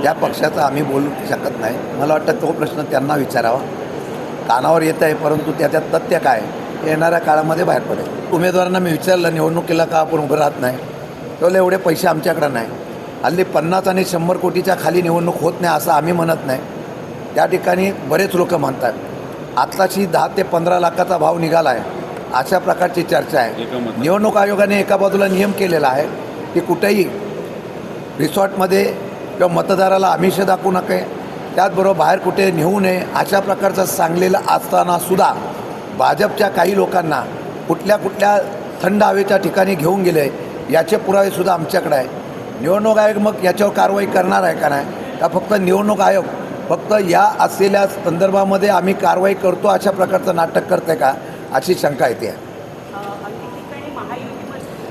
त्या पक्षाचा आम्ही बोलू शकत नाही. मला वाटतं तो प्रश्न त्यांना विचारावा. कानावर येत आहे, परंतु त्याच्यात तथ्य काय येणाऱ्या काळामध्ये बाहेर पडेल. उमेदवारांना मी विचारलं निवडणुकीला का आपण उभं राहत नाही, तर एवढे पैसे आमच्याकडं नाही. हल्ली 50 आणि 100 कोटीच्या खाली निवडणूक होत नाही असं आम्ही म्हणत नाही. त्या ठिकाणी बरेच लोक म्हणतात. आत्ताची 10 ते 15 लाखाचा भाव निघाला आहे अशा प्रकारची चर्चा आहे. निवडणूक आयोगाने एका बाजूला नियम केलेला आहे की कुठेही रिसॉर्टमध्ये किंवा मतदाराला आमिष दाखवू नये, त्याचबरोबर बाहेर कुठे नेऊ नये अशा प्रकारचं सांगलेलं असतानासुद्धा भाजपच्या काही लोकांना कुठल्या थंड हवेच्या ठिकाणी घेऊन गेले याचे पुरावेसुद्धा आमच्याकडे आहे. निवडणूक आयोग मग याच्यावर कारवाई करणार आहे का नाही, का फक्त निवडणूक आयोग फक्त या असलेल्या संदर्भामध्ये आम्ही कारवाई करतो अशा प्रकारचं नाटक करते का अशी शंका येते.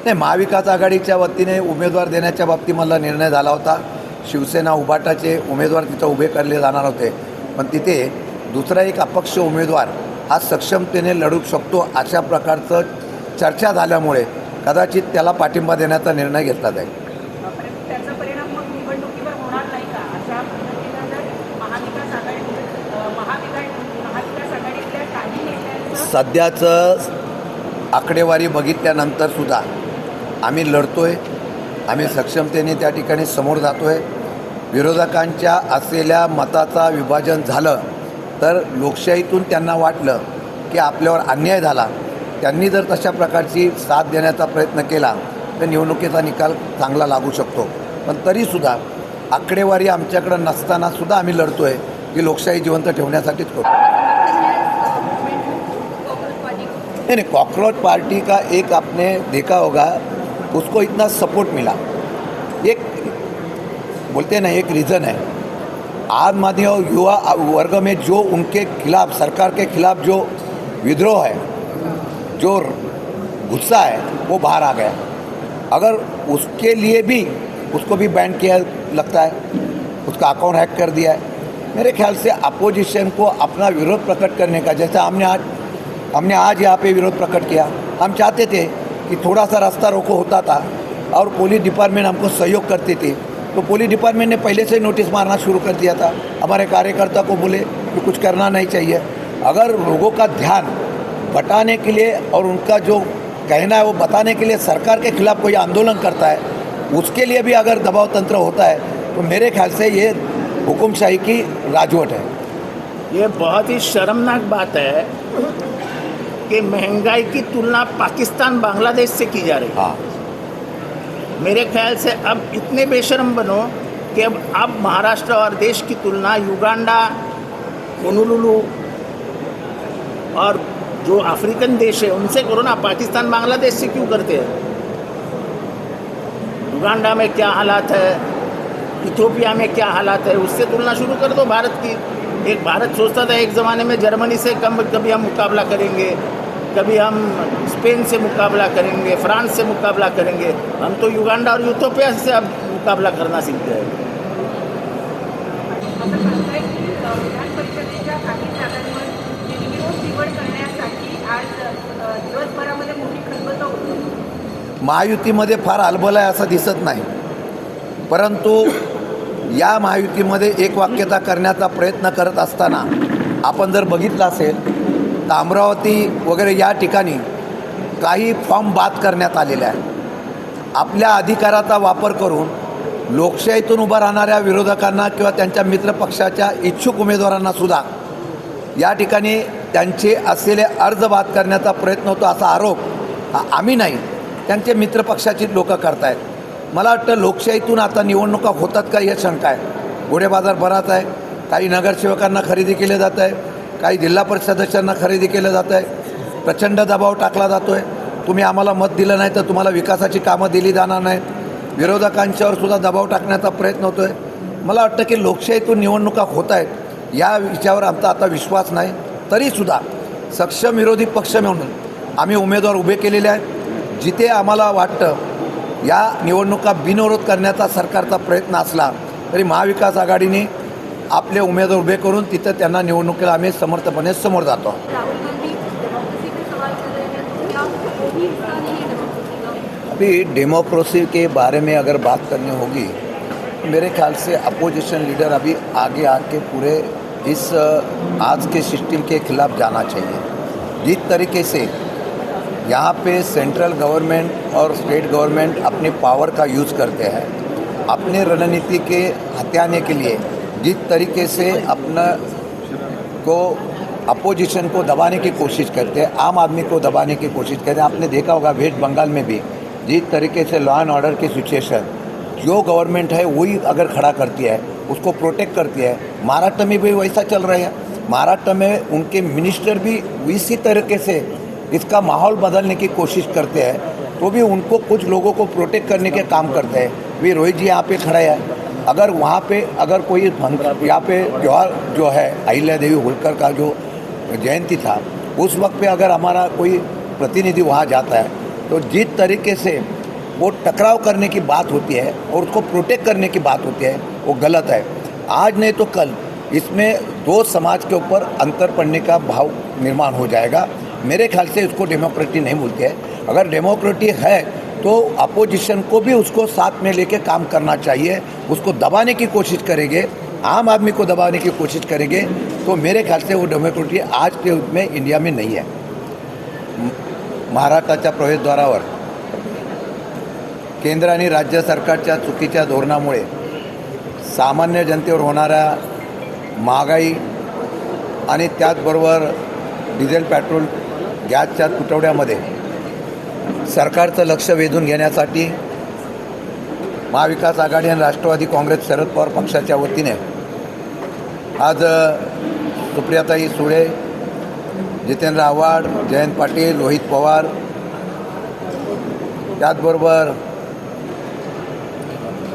नाही, महाविकास आघाडीच्या वतीने उमेदवार देण्याच्या बाबतीमधला निर्णय झाला होता. शिवसेना उभाटाचे उमेदवार तिथं उभे करले जाणार होते, पण तिथे दुसरा एक अपक्ष उमेदवार हा सक्षमतेने लढू शकतो अशा प्रकारचं चर्चा झाल्यामुळे कदाचित त्याला पाठिंबा देण्याचा निर्णय घेतला जाईल. सध्याचं आकडेवारी बघितल्यानंतरसुद्धा आम्ही लढतो आहे, आम्ही सक्षमतेने त्या ठिकाणी समोर जातो आहे. विरोधकांच्या असलेल्या मताचा विभाजन झालं तर लोकशाहीतून त्यांना वाटलं की आपल्यावर अन्याय झाला, त्यांनी जर तशा प्रकारची साथ देण्याचा प्रयत्न केला तर निवडणुकीचा निकाल चांगला लागू शकतो. पण तरीसुद्धा आकडेवारी आमच्याकडं नसतानासुद्धा आम्ही लढतो आहे की लोकशाही जिवंत ठेवण्यासाठीच करतो. नहीं, कॉकरोच पार्टी का एक आपने देखा होगा, उसको इतना सपोर्ट मिला. एक बोलते हैं ना, एक रीज़न है आम आदमी और युवा वर्ग में जो उनके खिलाफ, सरकार के खिलाफ जो विद्रोह है, जो गुस्सा है, वो बाहर आ गया. अगर उसके लिए भी उसको भी बैन किया लगता है, उसका अकाउंट हैक कर दिया है. मेरे ख्याल से अपोजिशन को अपना विरोध प्रकट करने का, जैसा हमने आज यहाँ पे विरोध प्रकट किया. हम चाहते थे कि थोड़ा सा रास्ता रोको होता था और पुलिस डिपार्टमेंट हमको सहयोग करती थी, तो पुलिस डिपार्टमेंट ने पहले से नोटिस मारना शुरू कर दिया था. हमारे कार्यकर्ता को बोले कि कुछ करना नहीं चाहिए. अगर लोगों का ध्यान बटाने के लिए और उनका जो कहना है वो बताने के लिए सरकार के खिलाफ कोई आंदोलन करता है, उसके लिए भी अगर दबाव तंत्र होता है तो मेरे ख्याल से ये हुकुमशाही की राजवट है. ये बहुत ही शर्मनाक बात है कि महंगाई की तुलना पाकिस्तान बांग्लादेश से की जा रही है. हाँ, मेरे ख्याल से अब इतने बेशर्म बनो कि अब आप महाराष्ट्र और देश की तुलना युगांडा, होनोलुलु और जो अफ्रीकन देश है उनसे करो ना. पाकिस्तान बांग्लादेश से क्यों करते हैं? युगांडा में क्या हालात है, इथियोपिया में क्या हालात है, उससे तुलना शुरू कर दो भारत की. एक भारत सोचता था एक ज़माने में जर्मनी से कभी हम मुकाबला करेंगे, कभी हम स्पेन से मुकाबला करेंगे, फ्रांस से मुकाबला करेंगे. हम तो युगांडा और इथियोपिया से अब मुकाबला करना सीखते हैं. महायुतीमध्ये फार हलबल आहे असं दिसत नाही, परंतु या महायुतीमध्ये एक वाक्यता करण्याचा प्रयत्न करत असताना आपण जर बघितलं असेल तर अमरावती वगैरे या ठिकाणी काही फॉर्म बाद करण्यात आलेले आहे. आपल्या अधिकाराचा वापर करून लोकशाहीतून उभा राहणाऱ्या विरोधकांना किंवा त्यांच्या मित्रपक्षाच्या इच्छुक उमेदवारांनासुद्धा या ठिकाणी त्यांचे असलेले अर्ज बाद करण्याचा प्रयत्न होतो असा आरोप आम्ही नाही, त्यांचे मित्रपक्षाची लोकं करत आहेत. मला वाटतं लोकशाहीतून आता निवडणुका होतात का हे शंका आहे. घोडेबाजार बराच आहे. काही नगरसेवकांना खरेदी केले जात आहे, काही जिल्हा परिषद सदस्यांना खरेदी केलं जात आहे. प्रचंड दबाव टाकला जातो आहे, तुम्ही आम्हाला मत दिलं नाही तर तुम्हाला विकासाची कामं दिली जाणार नाहीत. विरोधकांच्यावर सुद्धा दबाव टाकण्याचा प्रयत्न होतो आहे. मला वाटतं की लोकशाहीतून निवडणुका होत आहेत या विषयावर आमचा आता विश्वास नाही. तरीसुद्धा सक्षम विरोधी पक्ष म्हणून आम्ही उमेदवार उभे केलेले आहेत. जिथे आम्हाला वाटतं या निवडणुका बिनविरोध करण्याचा सरकारचा प्रयत्न असला तरी महाविकास आघाडीने आपले उमेदवार उभे करून तिथं त्यांना निवडणुकीला आम्ही समर्थपणे समोर जातो. अभी डेमोक्रेसी के बारे में अगर बात करनी होगी मेरे ख्याल से अपोजिशन लीडर अभी आगे आके पूरे इस आज के सिस्टम के खिलाफ जाना चाहिए। जिस तरीके से यहाँ पे सेंट्रल गवर्नमेंट और स्टेट गवर्नमेंट अपनी पावर का यूज़ करते हैं अपने रणनीति के हथियाने के लिए, जिस तरीके से अपना को अपोजिशन को दबाने की कोशिश करते हैं, आम आदमी को दबाने की कोशिश करते हैं। आपने देखा होगा वेस्ट बंगाल में भी जिस तरीके से लॉ एंड ऑर्डर की सिचुएशन जो गवर्नमेंट है वही अगर खड़ा करती है, उसको प्रोटेक्ट करती है। महाराष्ट्र में भी वैसा चल रहा है। महाराष्ट्र में उनके मिनिस्टर भी इसी तरीके से इसका माहौल बदलने की कोशिश करते हैं, तो भी उनको कुछ लोगों को प्रोटेक्ट करने के काम करते हैं। भी रोहित जी यहाँ पे खड़े हैं, अगर वहाँ पे अगर कोई यहाँ पे त्योहार जो है अहिल्या देवी होलकर का जो जयंती था, उस वक्त पे अगर हमारा कोई प्रतिनिधि वहाँ जाता है तो जिस तरीके से वो टकराव करने की बात होती है और उसको प्रोटेक्ट करने की बात होती है, वो गलत है। आज नहीं तो कल इसमें दो समाज के ऊपर अंतर पड़ने का भाव निर्माण हो जाएगा। मेरे ख्याल से इसको डेमोक्रेसी नहीं बोलते हैं। अगर डेमोक्रेसी है तो अपोजिशन को भी उसको साथ में लेके काम करना चाहिए। उसको दबाने की कोशिश करेंगे, आम आदमी को दबाने की कोशिश करेंगे, तो मेरे ख्याल से वो डेमोक्रेसी आज के युग में इंडिया में नहीं है। महाराष्ट्राच्या प्रवेशद्वारावर केंद्र आणि राज्य सरकारच्या चुकीच्या धोरणामुळे सामान्य जनतेवर होणाऱ्या महागाई आणि त्याचबरोबर डिझेल पेट्रोल गॅसच्या तुटवड्यामध्ये सरकारचं लक्ष वेधून घेण्यासाठी महाविकास आघाडी आणि राष्ट्रवादी काँग्रेस शरद पवार पक्षाच्या वतीने आज सुप्रियाताई सुळे, जितेंद्र आव्हाड, जयंत पाटील, रोहित पवार, त्याचबरोबर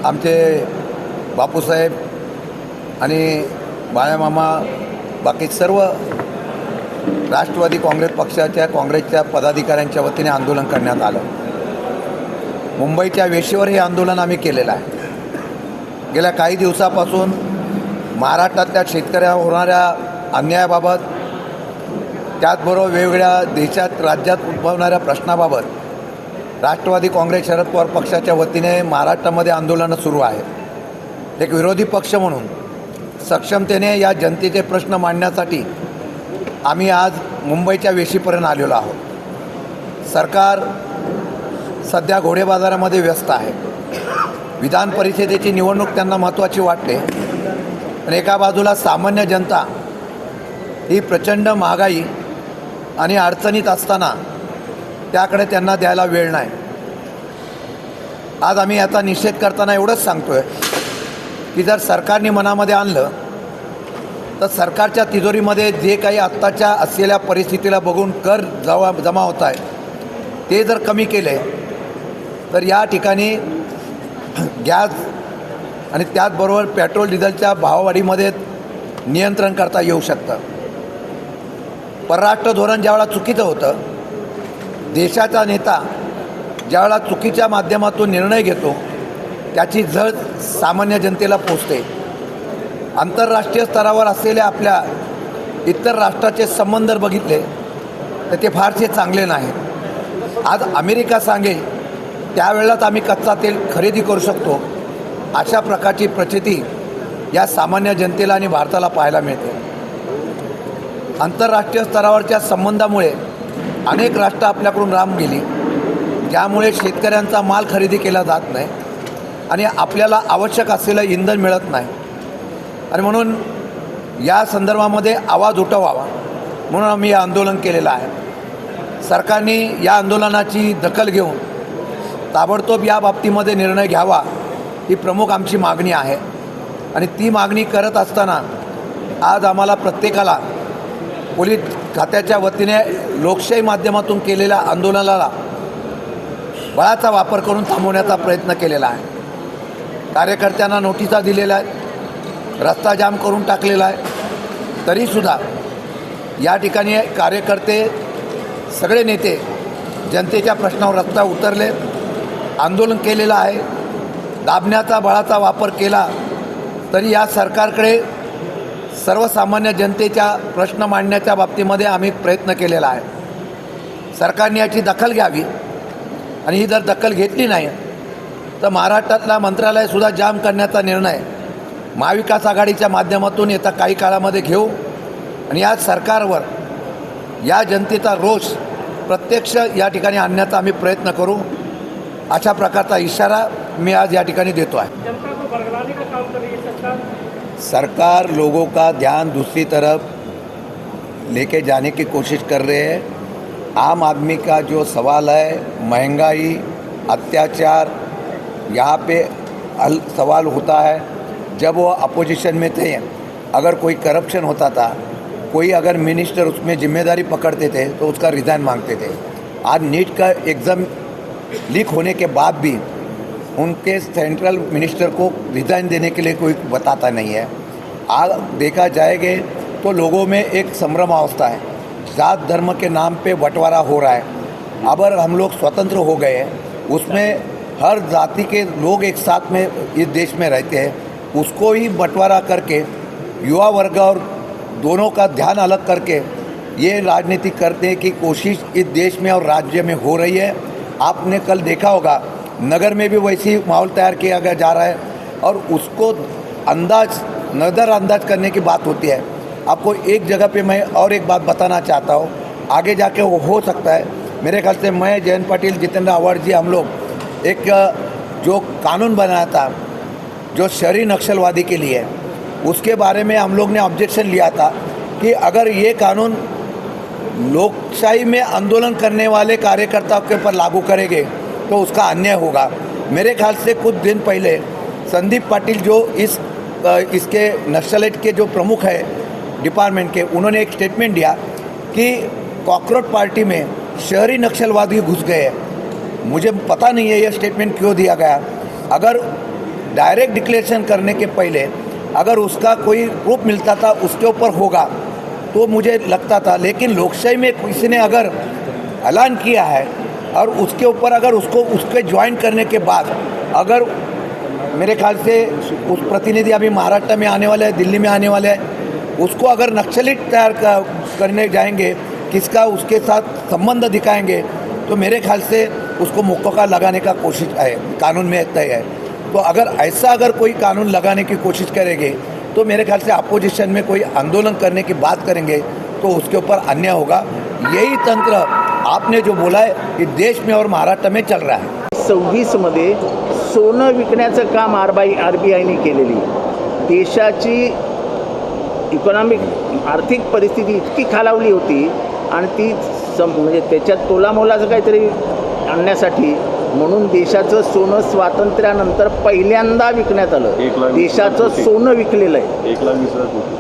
आमचे बापूसाहेब आणि बाळामामा, बाकी सर्व राष्ट्रवादी काँग्रेस पक्षाच्या काँग्रेसच्या पदाधिकाऱ्यांच्या वतीने आंदोलन करण्यात आलं। मुंबईच्या वेशीवर हे आंदोलन आम्ही केलेलं आहे। गेल्या काही दिवसापासून महाराष्ट्रातल्या शेतकऱ्यांवर होणाऱ्या अन्यायाबाबत, त्याचबरोबर वेगवेगळ्या देशात राज्यात उद्भवणाऱ्या प्रश्नाबाबत राष्ट्रवादी काँग्रेस शरद पवार पक्षाच्या वतीने महाराष्ट्रामध्ये आंदोलनं सुरू आहेत। एक विरोधी पक्ष म्हणून सक्षमतेने या जनतेचे प्रश्न मांडण्यासाठी आम्ही आज मुंबईच्या वेशीपर्यंत आलेलो आहोत। सरकार सध्या घोडेबाजारामध्ये व्यस्त आहे। विधान परिषदेची निवडणूक त्यांना महत्त्वाची वाटते, पण एका बाजूला सामान्य जनता ही प्रचंड महागाई आणि अडचणीत असताना त्याकडे त्यांना द्यायला वेळ नाही। आज आम्ही याचा निषेध करताना एवढंच सांगतोय की जर सरकारने मनामध्ये आणलं तर सरकारच्या तिजोरीमध्ये जे काही आत्ताच्या असलेल्या परिस्थितीला बघून कर जमा होत आहे ते जर कमी केले तर या ठिकाणी गॅस आणि त्याचबरोबर पेट्रोल डिझेलच्या भाववाढीमध्ये नियंत्रण करता येऊ शकतं। परराष्ट्र धोरण ज्यावेळा चुकीचं होतं, देशाचा नेता ज्यावेळा चुकीच्या माध्यमातून निर्णय घेतो त्याची झळ सामान्य जनतेला पोचते। आंतरराष्ट्रीय स्तरावर असलेल्या आपल्या इतर राष्ट्राचे संबंध बघितले तर ते फारसे चांगले नाहीत। आज अमेरिका सांगेल त्यावेळेलाच आम्ही कच्चा तेल खरेदी करू शकतो, अशा प्रकारची प्रचिती या सामान्य जनतेला आणि भारताला पाहायला मिळते। आंतरराष्ट्रीय स्तरावरच्या संबंधामुळे अनेक राष्ट्र आपल्याकडून लांब गेली, ज्यामुळे शेतकऱ्यांचा माल खरेदी केला जात नाही आणि आपल्याला आवश्यक असलेलं इंधन मिळत नाही। आणि म्हणून या संदर्भामध्ये आवाज उठवावा म्हणून आम्ही हे आंदोलन केलेलं आहे। सरकारने या आंदोलनाची दखल घेऊन ताबडतोब या बाबतीमध्ये निर्णय घ्यावा ही प्रमुख आमची मागणी आहे। आणि ती मागणी करत असताना आज आम्हाला प्रत्येकाला पोलीस खात्याच्या वतीने लोकशाही माध्यमातून केलेल्या आंदोलनाला बळाचा वापर करून थांबवण्याचा प्रयत्न केलेला आहे। कार्यकर्त्यांना नोटिसा दिलेल्या आहेत, रस्ता जाम करून टाकलेला आहे, तरीसुद्धा या ठिकाणी कार्यकर्ते सगळे नेते जनतेच्या प्रश्नावर रस्ता उतरले, आंदोलन केलेलं आहे। दाबण्याचा बळाचा वापर केला तरी या सरकारकडे सर्वसामान्य जनतेच्या प्रश्न मांडण्याच्या बाबतीमध्ये आम्ही प्रयत्न केलेला आहे। सरकारने याची दखल घ्यावी आणि ही जर दखल घेतली नाही तर महाराष्ट्रातला मंत्रालयसुद्धा जाम करण्याचा निर्णय महाविकास आघाडीच्या माध्यमातून येत्या काही काळामध्ये घेऊ आणि या सरकारवर या जनतेचा रोष प्रत्यक्ष या ठिकाणी आणण्याचा आम्ही प्रयत्न करू, अशा प्रकारचा इशारा मी आज या ठिकाणी देतो आहे। जनता को बरगलाने का काम कर रही है सरकार। सरकार लोगों का ध्यान दूसरी तरफ लेके जाने की कोशिश कर रहे हैं। आम आदमी का जो सवाल है, महंगाई, अत्याचार, यहाँ पे सवाल होता है। जब वो अपोजिशन में थे, अगर कोई करप्शन होता था, कोई अगर मिनिस्टर उसमें जिम्मेदारी पकड़ते थे तो उसका रिज़ाइन मांगते थे। आज नीट का एग्ज़ाम लीक होने के बाद भी उनके सेंट्रल मिनिस्टर को रिज़ाइन देने के लिए कोई बताता नहीं है। आज देखा जाएगा तो लोगों में एक संभ्रम अवस्था है, जात धर्म के नाम पे बंटवारा हो रहा है। अगर हम लोग स्वतंत्र हो गए हैं, उसमें हर जाति के लोग एक साथ में इस देश में रहते हैं, उसको ही बंटवारा करके युवा वर्ग और दोनों का ध्यान अलग करके ये राजनीति करने की कोशिश इस देश में और राज्य में हो रही है। आपने कल देखा होगा नगर में भी वैसी माहौल तैयार किया गया जा रहा है और उसको नज़रअंदाज करने की बात होती है। आपको एक जगह पे मैं और एक बात बताना चाहता हूँ, आगे जाके वो हो सकता है। मेरे ख्याल से मैं, जयंत पाटिल, जितेंद्र आव्हाड जी, हम लोग एक जो कानून बनाया था जो शहरी नक्सलवादी के लिए, उसके बारे में हम लोग ने ऑब्जेक्शन लिया था कि अगर ये कानून लोकशाही में आंदोलन करने वाले कार्यकर्ताओं के ऊपर लागू करेंगे तो उसका अन्याय होगा। मेरे ख्याल से कुछ दिन पहले संदीप पाटिल जो इसके नक्सलाइट के जो प्रमुख है डिपार्टमेंट के, उन्होंने एक स्टेटमेंट दिया कि कॉकरोच पार्टी में शहरी नक्सलवादी घुस गए हैं। मुझे पता नहीं है ये स्टेटमेंट क्यों दिया गया। अगर डायरेक्ट डिक्लेरेशन करने के पहले अगर उसका कोई प्रूफ मिलता था उसके ऊपर होगा तो मुझे लगता था, लेकिन लोकशाही में किसी ने अगर ऐलान किया है और उसके ऊपर अगर उसके ज्वाइन करने के बाद अगर मेरे ख्याल से उस प्रतिनिधि अभी महाराष्ट्र में आने वाले हैं, दिल्ली में आने वाले हैं, उसको अगर नक्सली तैयार करने जाएंगे, किसका उसके साथ संबंध दिखाएंगे, तो मेरे ख्याल से उसको मुक्का लगाने का कोशिश है, कानून में तय है। तो अगर कोई कानून लगाने की कोशिश करेंगे तो मेरे ख्याल से अपोजिशन में कोई आंदोलन करने की बात करेंगे तो उसके ऊपर अन्याय होगा। यही तंत्र आपने जो बोला है कि देश में और महाराष्ट्र में चल रहा है। 26मध्ये सोनं विकण्याचं काम RBIने केलेली, देशाची इकॉनॉमिक आर्थिक परिस्थिती इतकी खालावली होती आणि ती म्हणजे त्याच्यात तोलामोलाचं काहीतरी आणण्यासाठी म्हणून देशाचं सोनं स्वातंत्र्यानंतर पहिल्यांदा विकण्यात आलं। देशाचं सोनं विकलेलं आहे 1,20,000 कोटी।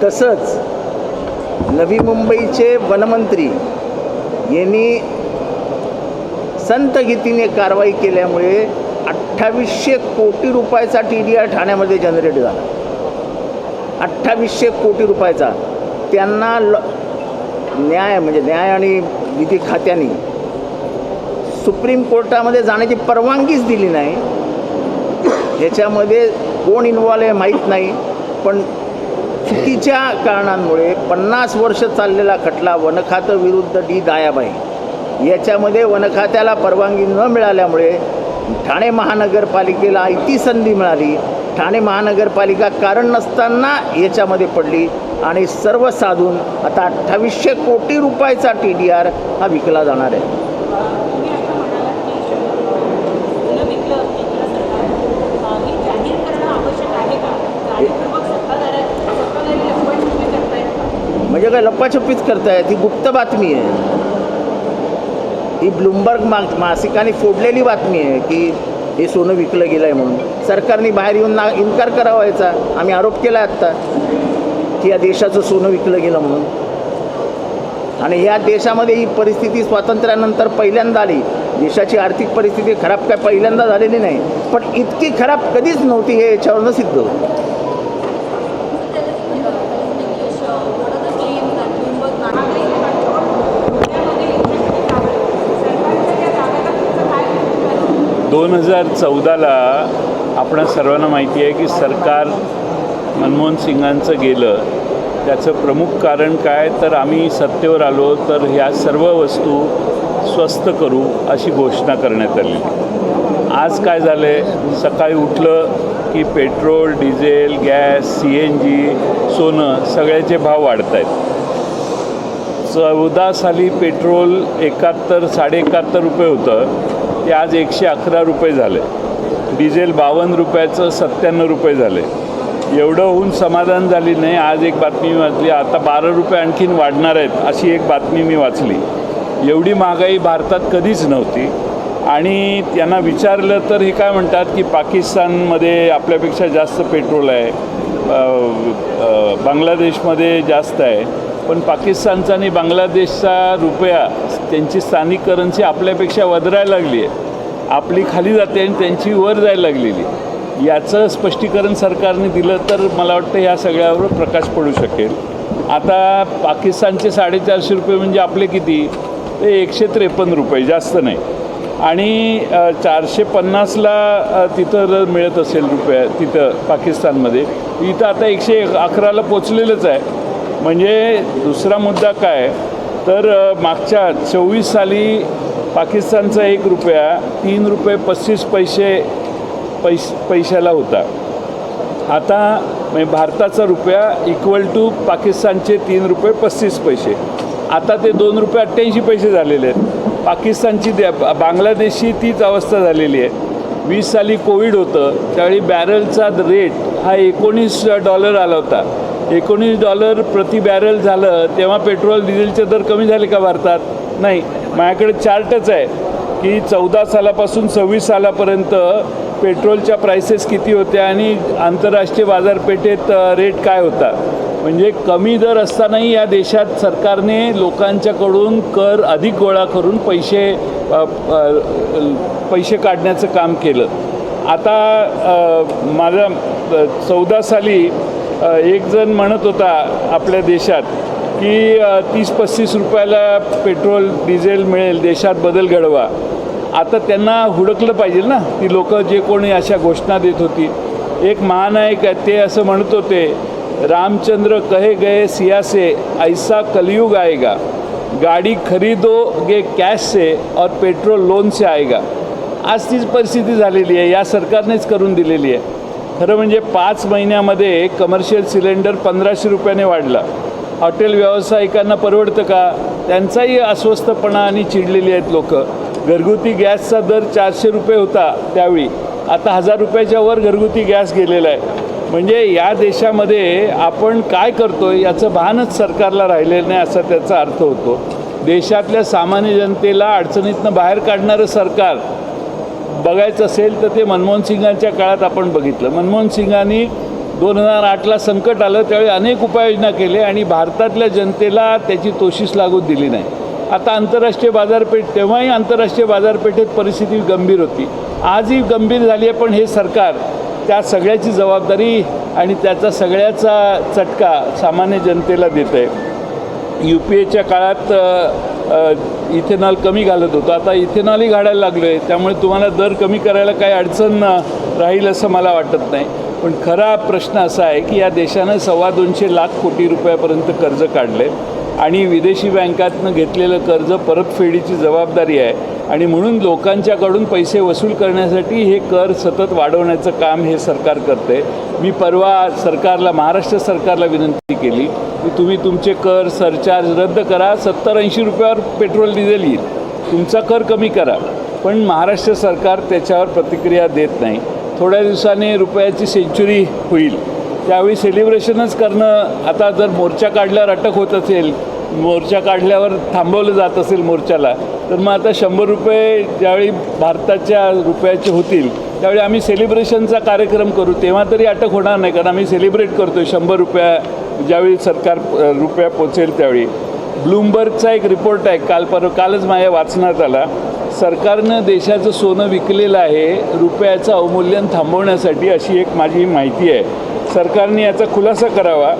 तसंच नवी मुंबईचे वनमंत्री यांनी संत गतीने कारवाई केल्यामुळे 2800 कोटी रुपयाचा TDR ठाण्यामध्ये जनरेट झाला। 2800 कोटी रुपयाचा त्यांना न्याय आणि विधी खात्याने सुप्रीम कोर्टामध्ये जाण्याची परवानगीच दिली नाही। ह्याच्यामध्ये कोण इन्व्हॉल्व आहे माहीत नाही, पण चुकीच्या कारणांमुळे 50 वर्ष चाललेला खटला वनखातं विरुद्ध D दयाबाई याच्यामध्ये वनखात्याला परवानगी न मिळाल्यामुळे ठाणे महानगरपालिकेला आयती संधी मिळाली। ठाणे महानगरपालिका कारण नसताना याच्यामध्ये पडली आणि सर्व साधून आता 2800 कोटी रुपयाचा TDR हा विकला जाणार आहे। म्हणजे काय लप्पाछप्पीच करतायत? ही गुप्त बातमी आहे, ही ब्लूमबर्ग मासिकाने फोडलेली बातमी आहे की हे सोनं विकलं गेलं आहे म्हणून। सरकारने बाहेर येऊन इन्कार करावा याचा। आम्ही आरोप केला आत्ता की या देशाचं सोनं विकलं गेलं म्हणून। आणि या देशामध्ये ही परिस्थिती स्वातंत्र्यानंतर पहिल्यांदा आली। देशाची आर्थिक परिस्थिती खराब काय पहिल्यांदा झालेली नाही, पण इतकी खराब कधीच नव्हती हे याच्यावरनं सिद्ध होतं। दोन 2014ला आपणा सर्वांना माहिती आहे की सरकार मनमोहन सिंगांचं गेलं। त्याचं प्रमुख कारण काय तर आम्ही सत्तेवर आलो तर ह्या सर्व वस्तू स्वस्त करू अशी घोषणा करण्यात आली. आज काय झालं आहे, सकाळी उठलं की पेट्रोल, डिझेल, गॅस, CNG, सोनं सगळ्याचे भाव वाढत आहेत. 14 साली पेट्रोल 71 ₹71 होतं, ते आज 111 रुपये झाले. डिझेल 52 रुपयाचं 97 रुपये झाले. एवढं होऊन समाधान झाली नाही. आज एक बातमी मी वाचली, आता 12 रुपये आणखीन वाढणार आहेत अशी एक बातमी मी वाचली. एवढी महागाई भारतात कधीच नव्हती. आणि त्यांना विचारलं तर हे काय म्हणतात की पाकिस्तानमध्ये आपल्यापेक्षा जास्त पेट्रोल आहे, बांगलादेशमध्ये जास्त आहे. पण पाकिस्तानचा आणि बांगलादेशचा रुपया, त्यांची स्थानिक करन्सी आपल्यापेक्षा वधारायला लागली आहे. आपली खाली जाते आणि त्यांची वर जायला लागलेली. याचं स्पष्टीकरण सरकारने दिलं तर मला वाटतं ह्या सगळ्यावर प्रकाश पडू शकेल. आता पाकिस्तानचे 450 रुपये म्हणजे आपले किती, ते 153 रुपये, जास्त नाही. आणि 450ला तिथं मिळत असेल रुपये तिथं पाकिस्तानमध्ये, इथं आता 111ला पोचलेलंच आहे. म्हणजे दुसरा मुद्दा काय तर मागच्या 24 साली पाकिस्तानचा 1 रुपया 3 रुपये 35 पैशाला होता. आता म्हणजे भारताचा रुपया इक्वल टू पाकिस्तानचे 3 रुपये 35 पैसे. आता ते 2 रुपये 88 पैसे झालेले आहेत. पाकिस्तानची बांगलादेशची तीच अवस्था झालेली आहे. 20 साली कोविड होतं, त्यावेळी बॅरलचा रेट हा $19 आला होता. $19 प्रति बॅरल झालं तेव्हा पेट्रोल डिझेलचे दर कमी झाले का भारतात? नाही. माझ्याकडे चार्टच आहे की 14 सालापासून 26 सालापर्यंत पेट्रोलच्या प्राइसेस किती होत्या आणि आंतरराष्ट्रीय बाजारपेठेत रेट काय होता. म्हणजे कमी दर असतानाही या देशात सरकारने लोकांच्याकडून कर अधिक गोळा करून पैसे काढण्याचं काम केलं. आता माझा 14 साली एक जण म्हणत होता आपल्या देशात की 30-35 रुपयाला पेट्रोल डिझेल मिळेल, देशात बदल घडवा. आता त्यांना हुडकलं पाहिजे ना, ती लोक जे कोणी अशा घोषणा देत होती. एक महानायक आहे ते असं म्हणत होते, रामचंद्र कहे गए सिया से ऐसा कलयुग आएगा, गाडी खरीदोगे कॅश से और पेट्रोल लोन से आएगा. आज तीच परिस्थिती झालेली आहे, या सरकारनेच करून दिलेली आहे. खरं म्हणजे 5 महिन्यामध्ये कमर्शियल सिलेंडर 1500 रुपयाने वाढला. हॉटेल व्यावसायिकांना परवडतं का? त्यांचाही अस्वस्थपणा आणि चिडलेली आहेत लोक. घरगुती गॅसचा दर 400 रुपये होता त्यावेळी, आता 1000 रुपयाच्या वर घरगुती गॅस गेलेला आहे. म्हणजे या देशामध्ये आपण काय करतो याचं भानच सरकारला राहिलेलं नाही असा त्याचा अर्थ होतो. देशातल्या सामान्य जनतेला अडचणीतनं बाहेर काढणारं सरकार बघायचं असेल तर ते मनमोहन सिंगांच्या काळात आपण बघितलं. मनमोहन सिंगांनी 2008ला संकट आलं त्यावेळी अनेक उपाययोजना केले आणि भारतातल्या जनतेला त्याची तोशीस लागू दिली नाही. आता आंतरराष्ट्रीय बाजारपेठ, तेव्हाही आंतरराष्ट्रीय बाजारपेठेत परिस्थिती गंभीर होती, आजही गंभीर झाली आहे. पण हे सरकार त्या सगळ्याची जबाबदारी आणि त्याचा सगळ्याचा चटका सामान्य जनतेला देत आहे. UPAच्या काळात इथेनॉल कमी घालत होतं, आता इथेनॉलही घालायला लागलो आहे. त्यामुळे तुम्हाला दर कमी करायला काही अडचण राहील असं मला वाटत नाही. पण खरा प्रश्न असा आहे की या देशानं 225 लाख कोटी रुपयापर्यंत कर्ज काढले आणि विदेशी बँकातनं घेतलेलं कर्ज परतफेडीची जबाबदारी आहे. आणि म्हणून लोकांच्याकडून पैसे वसूल करण्यासाठी हे कर सतत वाढवण्याचं काम हे सरकार करते. मी परवा सरकारला, महाराष्ट्र सरकारला विनंती केली की तुम्ही तुमचे कर सरचार्ज रद्द करा, 70-80 रुपयावर पेट्रोल डिझेल येईल, तुमचा कर कमी करा. पण महाराष्ट्र सरकार त्याच्यावर प्रतिक्रिया देत नाही. थोड्या दिवसाने रुपयाची सेंच्युरी होईल, त्यावेळी सेलिब्रेशनच करणं. आता जर मोर्चा काढल्यावर अटक होत असेल, मोर्चा काढल्यावर थांबवलं जात असेल मोर्चाला, तर मग आता 100 रुपये ज्यावेळी भारताच्या रुपयाचे होतील त्यावेळी आम्ही सेलिब्रेशनचा कार्यक्रम करू, तेव्हा तरी अटक होणार नाही. कारण आम्ही सेलिब्रेट करतो 100 रुपया ज्यावेळी सरकार रुपया पोचेल त्यावेळी. ब्लूमबर्गचा एक रिपोर्ट आहे, कालच माझ्या वाचण्यात आला. सरकारनं देशाचं सोनं विकलेलं आहे रुपयाचं अवमूल्यन थांबवण्यासाठी, अशी एक माझी माहिती आहे. सरकारने याचा खुलासा करावा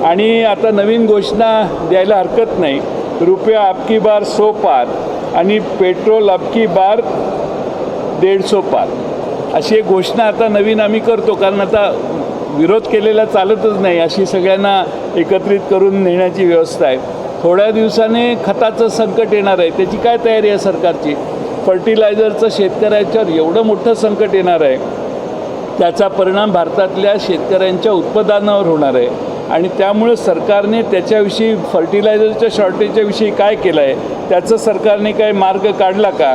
आणि आता नवीन घोषणा द्यायला हरकत नाही. रुपया अबकी बार 100 पार आणि पेट्रोल अबकी बार 150 पार, अशी एक घोषणा आता नवीन आम्ही करतो. कारण आता विरोध केलेला चालतच नाही, अशी सगळ्यांना एकत्रित करून नेण्याची व्यवस्था आहे. थोड्या दिवसाने खताचं संकट येणार आहे. त्याची काय तयारी आहे सरकारची? फर्टिलायझरचं शेतकऱ्याच्यावर एवढं मोठं संकट येणार आहे, त्याचा परिणाम भारतातल्या शेतकऱ्यांच्या उत्पादनावर होणार आहे. आणि त्यामुळे सरकारने त्याच्याविषयी फर्टिलायझरच्या शॉर्टेजच्या विषयी काय केलं आहे, त्याचं सरकारने काय मार्ग काढला का?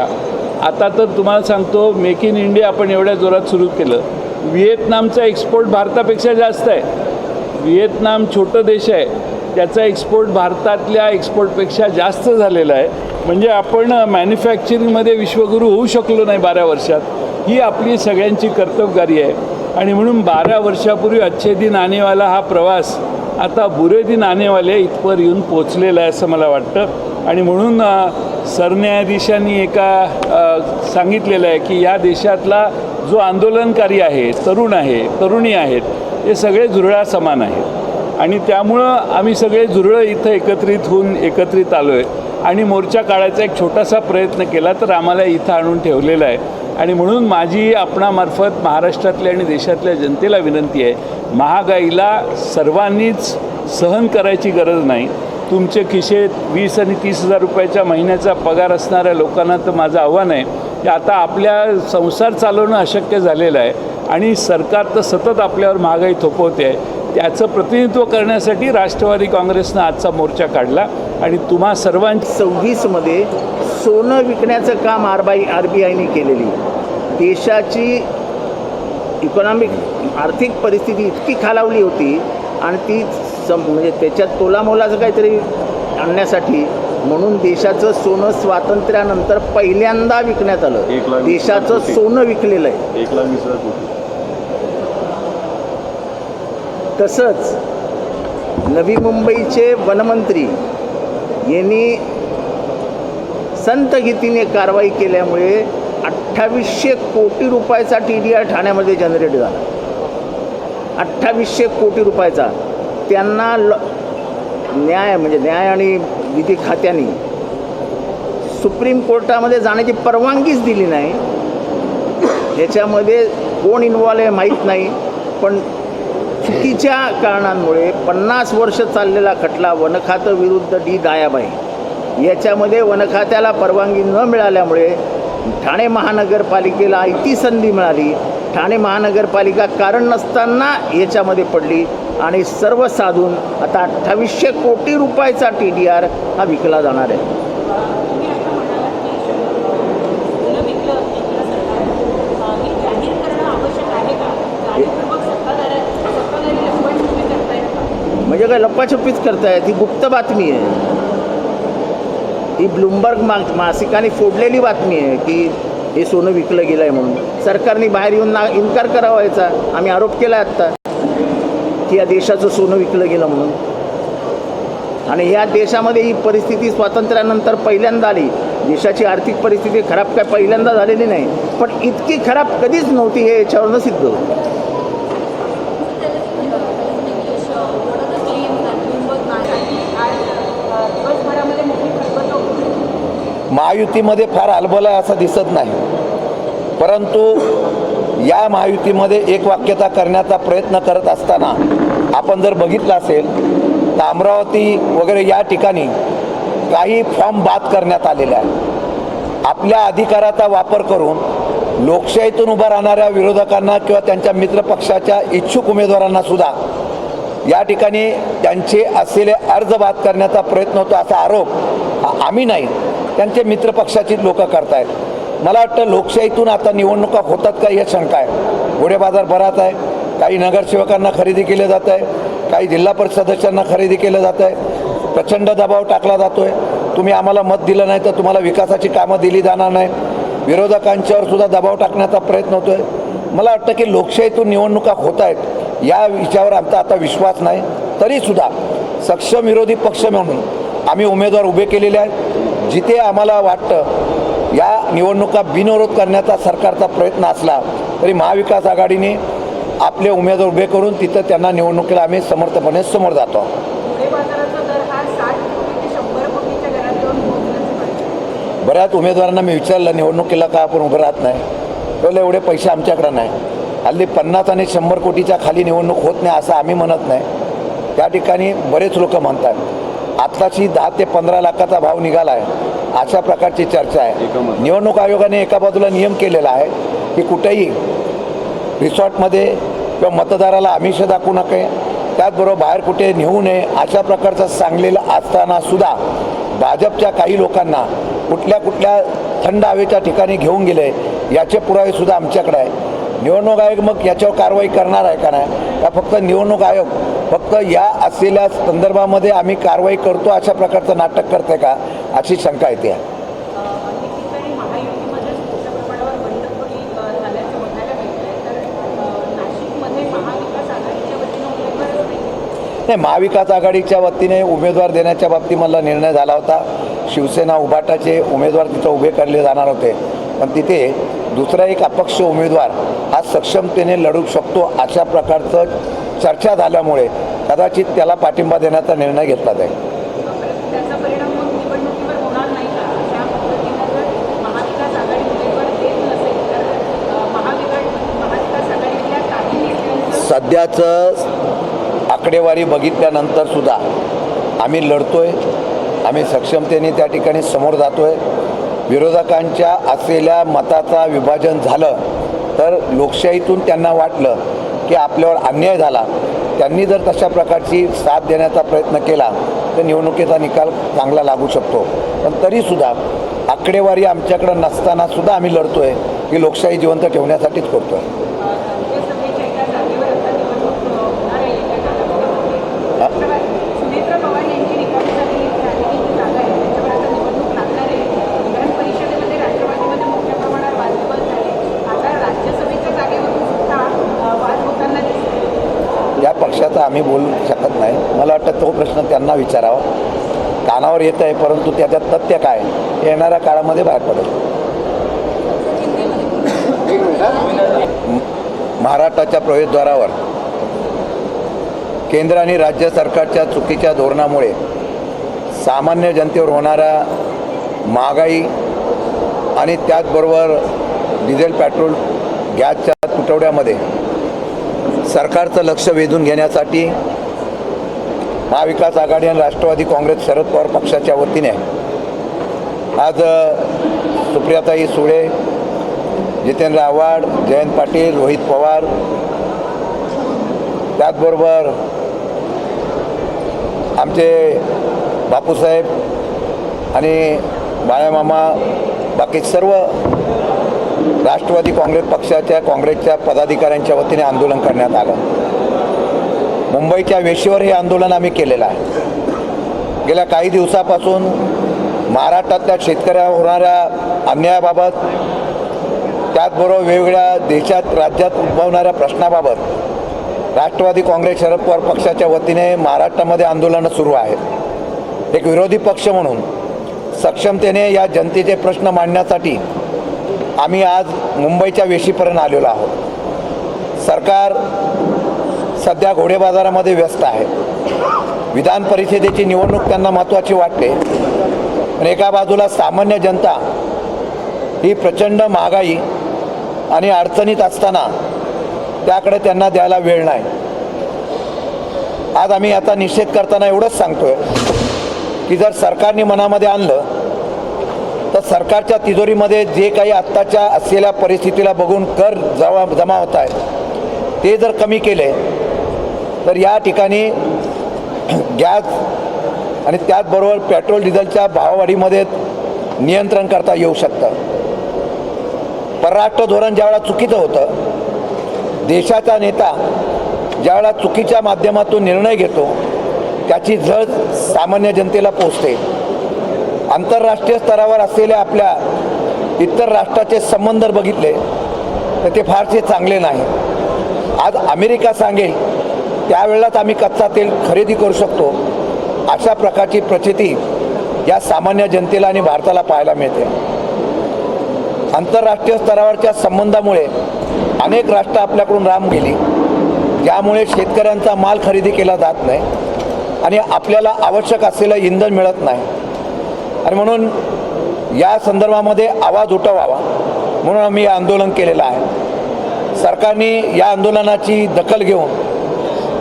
आता तर तुम्हाला सांगतो, मेक इन इंडिया आपण एवढ्या जोरात सुरू केलं. व्हिएतनामचा एक्सपोर्ट भारतापेक्षा जास्त आहे. व्हिएतनाम छोटं देश आहे, त्याचा एक्सपोर्ट भारतातल्या एक्सपोर्टपेक्षा जास्त झालेला आहे. म्हणजे आपण मॅन्युफॅक्चरिंगमध्ये विश्वगुरू होऊ शकलो नाही 12 वर्षात. ही आपली सगळ्यांची कर्तबगारी आहे. आणि म्हणून 12 वर्षापूर्वी अच्छे दिन आनेवाला हा प्रवास आता बुरे दिन आनेवाले इथवर येऊन पोचलेला आहे असं मला वाटतं. आणि म्हणून सरन्यायाधीशांनी सांगितलेलं आहे की या देशातला जो आंदोलनकारी आहे, तरुण आहे, तरुणी आहेत, हे सगळे झुरळा समान आहेत. आणि त्यामुळं आम्ही सगळे झुरळं इथं एकत्रित आलो आहे आणि मोर्चा काढायचा एक छोटासा प्रयत्न केला तर आम्हाला इथं आणून ठेवलेला आहे. आणि म्हणून माझी आपणामार्फत महाराष्ट्रातल्या आणि देशातल्या जनतेला विनंती आहे, महागाईला सर्वांनीच सहन करायची गरज नाही. तुमचे खिशेत 20 आणि 30 हजार रुपयाच्या महिन्याचा पगार असणाऱ्या लोकांना तर माझं आव्हान आहे की आता आपल्या संसार चालवणं अशक्य झालेलं आहे आणि सरकार तर सतत आपल्यावर महागाई थोपवते आहे. त्याचं प्रतिनिधित्व करण्यासाठी राष्ट्रवादी काँग्रेसनं आजचा मोर्चा काढला. आणि तुम्हा सर्वांची 26मध्ये सोनं विकण्याचं काम RBIने केलेली. देशाची आर्थिक परिस्थिती इतकी खालावली होती आणि ती म्हणजे त्याच्यात तोलामोलाचं काहीतरी आणण्यासाठी म्हणून देशाचं सोनं स्वातंत्र्यानंतर पहिल्यांदा विकण्यात आलं. देशाचं सोनं विकलेलं आहे. 1,20,000 कोटी. तसंच नवी मुंबईचे वनमंत्री यांनी संथगतीने कारवाई केल्यामुळे 2800 कोटी रुपयाचा TDR ठाण्यामध्ये जनरेट झाला. 2800 कोटी रुपयाचा. त्यांना न्याय आणि विधी खात्याने सुप्रीम कोर्टामध्ये जाण्याची परवानगीच दिली नाही. ह्याच्यामध्ये कोण इन्व्हॉल्व आहे माहीत नाही, पण चुकीच्या कारणांमुळे 50 वर्ष चाललेला खटला वनखातं विरुद्ध D दयाबाई याच्यामध्ये वनखात्याला परवानगी न मिळाल्यामुळे ठाणे महानगरपालिकेला आयती संधी मिळाली. ठाणे महानगरपालिका कारण नसताना याच्यामध्ये पडली आणि सर्व साधून आता 2800 कोटी रुपयाचा TDR हा विकला जाणार आहे. म्हणजे काय लप्पाछप्पीच करतायत? ही गुप्त बातमी आहे. ही ब्लूमबर्ग मासिकाने फोडलेली बातमी आहे की हे सोनं विकलं गेलं आहे म्हणून. सरकारने बाहेर येऊन इन्कार करावा याचा. आम्ही आरोप केला आत्ता की या देशाचं सोनं विकलं गेलं म्हणून. आणि या देशामध्ये ही परिस्थिती स्वातंत्र्यानंतर पहिल्यांदा आली. देशाची आर्थिक परिस्थिती खराब काय पहिल्यांदा झालेली नाही, पण इतकी खराब कधीच नव्हती हे याच्यावरनं सिद्ध होतं. महायुतीमध्ये फार हलबल आहे असं दिसत नाही, परंतु या महायुतीमध्ये एकवाक्यता करण्याचा प्रयत्न करत असताना आपण जर बघितलं असेल तर अमरावती वगैरे या ठिकाणी काही फॉर्म बाद करण्यात आलेले आहेत. आपल्या अधिकाराचा वापर करून लोकशाहीतून उभा राहणाऱ्या विरोधकांना किंवा त्यांच्या मित्रपक्षाच्या इच्छुक उमेदवारांना सुद्धा या ठिकाणी त्यांचे असलेले अर्ज बाद करण्याचा प्रयत्न होतो असा आरोप आम्ही नाही, त्यांचे मित्रपक्षाचीच लोक करतायत. मला वाटतं लोकशाहीतून आता निवडणुका होतात का ही शंका आहे. घोडे बाजार भरात आहे. काही नगरसेवकांना खरेदी केलं जात आहे, काही जिल्हा परिषद सदस्यांना खरेदी केलं जात आहे. प्रचंड दबाव टाकला जातो आहे. तुम्ही आम्हाला मत दिलं नाही तर तुम्हाला विकासाची कामं दिली जाणार नाही. विरोधकांच्यावर सुद्धा दबाव टाकण्याचा प्रयत्न होतो आहे. मला वाटतं की लोकशाहीतून निवडणुका होत आहेत या विषयावर आमचा आता विश्वास नाही. तरीसुद्धा सक्षम विरोधी पक्ष म्हणून आम्ही उमेदवार उभे केलेले आहेत. जिथे आम्हाला वाटतं या निवडणुका बिनविरोध करण्याचा सरकारचा प्रयत्न असला तरी महाविकास आघाडीने आपले उमेदवार उभे करून तिथं त्यांना निवडणुकीला आम्ही समर्थपणे समोर जातो. बऱ्याच उमेदवारांना मी विचारलं निवडणुकीला का आपण उभं राहत नाही, तर एवढे पैसे आमच्याकडे नाही. हल्ली 50 आणि 100 कोटीच्या खाली निवडणूक होत नाही असं आम्ही म्हणत नाही. त्या ठिकाणी बरेच लोक म्हणतात. आत्ताची 10 ते 15 लाखाचा भाव निघाला आहे अशा प्रकारची चर्चा आहे. निवडणूक आयोगाने एका बाजूला नियम केलेला आहे की कुठेही रिसॉर्टमध्ये किंवा मतदाराला आमिष दाखवू नये, त्याचबरोबर बाहेर कुठे नेऊ नये अशा प्रकारचं सांगलेलं असतानासुद्धा भाजपच्या काही लोकांना कुठल्या थंड हवेच्या ठिकाणी घेऊन गेले याचे पुरावेसुद्धा आमच्याकडे आहे. निवडणूक आयोग मग याच्यावर कारवाई करणार आहे का नाही, का फक्त निवडणूक आयोग फक्त या असलेल्या संदर्भामध्ये आम्ही कारवाई करतो अशा प्रकारचं नाटक करते का, अशी शंका येते. ठिकाणी महायुतीमध्ये मोठ्या प्रमाणावर बंडखोरी झाल्याचं बघायला मिळतंय. तर नाशिकमध्ये महाविकास आघाडीच्या वतीनं उमेदवारच नाही. महाविकास आघाडीच्या वतीने उमेदवार देण्याच्या बाबतीत मला निर्णय झाला होता. शिवसेना उभाटाचे उमेदवार तिथं उभे करले जाणार होते, पण तिथे दुसरा एक अपक्ष उमेदवार हा सक्षमतेने लढू शकतो अशा प्रकारचं चर्चा झाल्यामुळे कदाचित त्याला पाठिंबा देण्याचा निर्णय घेतला जाईल. त्याचा परिणाम मग निवडणुकीवर होणार नाही का? अशा पद्धतीनं जर महाविकास आघाडी उमेदवार देत नसेल तर महाविकास आघाडीतल्या काही नेत्यांचं सध्याचं आकडेवारी बघितल्यानंतरसुद्धा आम्ही लढतोय, आम्ही सक्षमतेने त्या ठिकाणी समोर जातोय. विरोधकांच्या असलेल्या मताचा विभाजन झालं तर लोकशाहीतून त्यांना वाटलं की आपल्यावर अन्याय झाला, त्यांनी जर तशा प्रकारची साथ देण्याचा प्रयत्न केला तर निवडणुकीचा निकाल चांगला लागू शकतो. पण तरीसुद्धा आकडेवारी आमच्याकडं नसतानासुद्धा आम्ही लढतोय की लोकशाही जिवंत ठेवण्यासाठीच करतोय. राज्यसभेच्या एका जागेवर आता निवडणूक होणार आहे येत्या कालावधीमध्ये. सुनेत्र पवार यांची रिकामी झालेली जागा आहे, त्याच्यावर आता निवडणूक लागणार आहे. विधान परिषदेमध्ये राष्ट्रवादीमध्ये मोठ्या प्रमाणात वादविवाद झाले. आता राज्यसभेच्या जागेवरून सुद्धा वाद होताना दिसतो. या पक्षाचा आम्ही बोलू शकत नाही. मला वाटतं तो प्रश्न त्यांना विचारावा. कानावर येत आहे, परंतु त्याच्यात तथ्य काय हे येणाऱ्या काळामध्ये बाहेर पडेल. महाराष्ट्राच्या प्रवेशद्वारावर केंद्र आणि राज्य सरकारच्या चुकीच्या धोरणामुळे सामान्य जनतेवर होणाऱ्या महागाई आणि त्याचबरोबर डिझेल पेट्रोल गॅसच्या तुटवड्यामध्ये सरकारचं लक्ष वेधून घेण्यासाठी महाविकास आघाडी आणि राष्ट्रवादी काँग्रेस शरद पवार पक्षाच्या वतीने आज सुप्रियाताई सुळे, जितेंद्र आव्हाड, जयंत पाटील, रोहित पवार, त्याचबरोबर आमचे बापूसाहेब आणि बाळामामा, बाकी सर्व राष्ट्रवादी काँग्रेस पक्षाच्या काँग्रेसच्या पदाधिकाऱ्यांच्या वतीने आंदोलन करण्यात आलं. मुंबईच्या वेशीवर हे आंदोलन आम्ही केलेलं आहे. गेल्या काही दिवसापासून महाराष्ट्रातल्या शेतकऱ्यावर होणाऱ्या अन्यायाबाबत, त्याचबरोबर वेगवेगळ्या देशात राज्यात उद्भवणाऱ्या प्रश्नाबाबत राष्ट्रवादी काँग्रेस शरद पवार पक्षाच्या वतीने महाराष्ट्रामध्ये आंदोलनं सुरू आहेत. एक विरोधी पक्ष म्हणून सक्षमतेने या जनतेचे प्रश्न मांडण्यासाठी आम्ही आज मुंबईच्या वेशीपर्यंत आलेलो आहोत. सरकार सध्या घोडेबाजारामध्ये व्यस्त आहे. विधान परिषदेची निवडणूक त्यांना महत्त्वाची वाटते, पण एका बाजूला सामान्य जनता ही प्रचंड महागाई आणि अडचणीत असताना त्याकडे त्यांना द्यायला वेळ नाही. आज आम्ही आता निषेध करताना एवढंच सांगतोय की जर सरकारने मनामध्ये आणलं तर सरकारच्या तिजोरीमध्ये जे काही आत्ताच्या असलेल्या परिस्थितीला बघून कर जमा होत आहे ते जर कमी केले तर या ठिकाणी गॅस आणि त्याचबरोबर पेट्रोल डिझेलच्या भाववाढीमध्ये नियंत्रण करता येऊ शकतं. परराष्ट्र धोरण ज्यावेळा चुकीचं होतं, देशाचा नेता ज्यावेळा चुकीच्या माध्यमातून निर्णय घेतो त्याची झळ सामान्य जनतेला पोचते. आंतरराष्ट्रीय स्तरावर असलेल्या आपल्या इतर राष्ट्राचे संबंध बघितले तर ते फारसे चांगले नाही. आज अमेरिका सांगेल त्यावेळेलाच आम्ही कच्चा तेल खरेदी करू शकतो, अशा प्रकारची प्रचिती या सामान्य जनतेला आणि भारताला पाहायला मिळते. आंतरराष्ट्रीय स्तरावरच्या संबंधामुळे अनेक राष्ट्र आपल्याकडून लांब गेली, ज्यामुळे शेतकऱ्यांचा माल खरेदी केला जात नाही आणि आपल्याला आवश्यक असलेलं इंधन मिळत नाही. आणि म्हणून या संदर्भामध्ये आवाज उठवावा म्हणून आम्ही आंदोलन केलेलं आहे. सरकारने या आंदोलनाची दखल घेऊन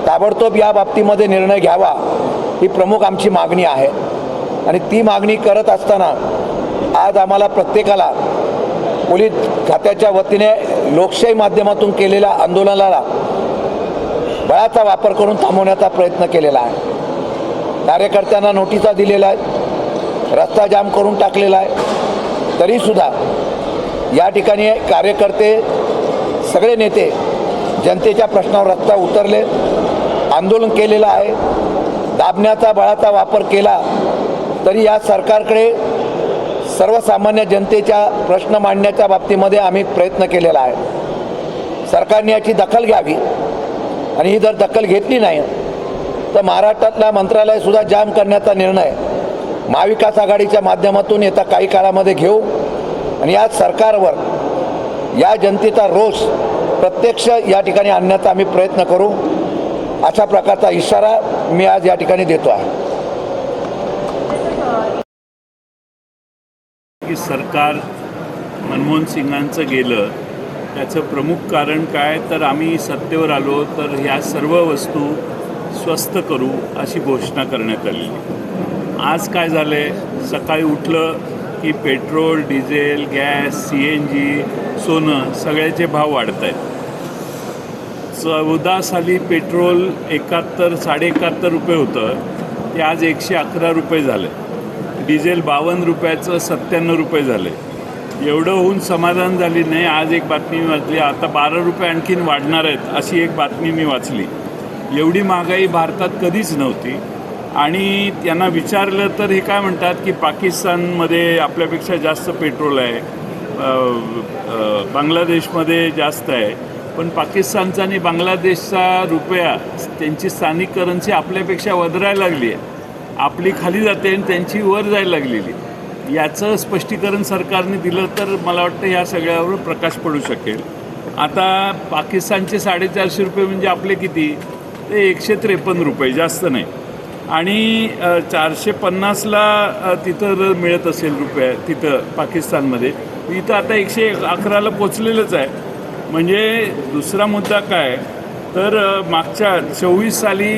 ताबडतोब या बाबतीमध्ये निर्णय घ्यावा ही प्रमुख आमची मागणी आहे आणि ती मागणी करत असताना आज आम्हाला प्रत्येकाला पोलीस खात्याच्या वतीने लोकशाही माध्यमातून केलेल्या आंदोलनाला बळाचा वापर करून थांबवण्याचा प्रयत्न केलेला आहे। कार्यकर्त्यांना नोटिसा दिलेल्या आहेत, रस्ता जाम करून टाकलेला आहे, तरीसुद्धा या ठिकाणी कार्यकर्ते सगळे नेते जनतेच्या प्रश्नावर रस्ता उतरले, आंदोलन केलेलं आहे। दाबण्याचा बळाचा वापर केला तरी या सरकारकडे सर्वसामान्य जनतेच्या प्रश्न मांडण्याच्या बाबतीमध्ये आम्ही प्रयत्न केलेला आहे। सरकारने याची दखल घ्यावी आणि ही जर दखल घेतली नाही तर महाराष्ट्रातला मंत्रालयसुद्धा जाम करण्याचा निर्णय महाविकास आघाडीच्या माध्यमातून येत्या काही काळामध्ये घेऊ आणि या सरकारवर या जनतेचा रोष प्रत्यक्ष या ठिकाणी आणण्याचा आम्ही प्रयत्न करू, अशा प्रकारचा इशारा मी आज या ठिकाणी देतो आहे। की सरकार मनमोहन सिंगांचं गेलं त्याचं प्रमुख कारण काय तर आम्ही सत्तेवर आलो तर ह्या सर्व वस्तू स्वस्त करू अशी घोषणा करण्यात आली। आज काय झालं आहे, सकाळी उठलं की पेट्रोल, डिझेल, गॅस, CNG, सोनं सगळ्याचे भाव वाढत आहेत। 14 साली पेट्रोल 71-71.5 रुपये होतं, ते आज 111 रुपये झालं। डिझेल 52 रुपयाचं 97 रुपये झाले। एवढं होऊन समाधान झाली नाही। आज एक बातमी मी वाचली, आता 12 रुपये आणखीन वाढणार आहेत अशी एक बातमी मी वाचली। एवढी महागाई भारतात कधीच नव्हती आणि त्यांना विचारलं तर हे काय म्हणतात की पाकिस्तानमध्ये आपल्यापेक्षा जास्त पेट्रोल आहे, बांगलादेशमध्ये जास्त आहे, पण पाकिस्तानचा आणि बांगलादेशचा रुपया त्यांची स्थानिक करन्सी आपल्यापेक्षा वधारायला लागली आहे, आपली खाली जाते आणि त्यांची वर जायला लागलेली। याचं स्पष्टीकरण सरकारने दिलं तर मला वाटतं ह्या सगळ्यावर प्रकाश पडू शकेल। आता पाकिस्तानचे 450 रुपये म्हणजे आपले किती, ते 153 रुपये, जास्त नाही। आणि 450ला तिथं मिळत असेल रुपये तिथं पाकिस्तानमध्ये, इथं आता 111ला पोचलेलंच आहे। म्हणजे दुसरा मुद्दा काय तर मागच्या 24 साली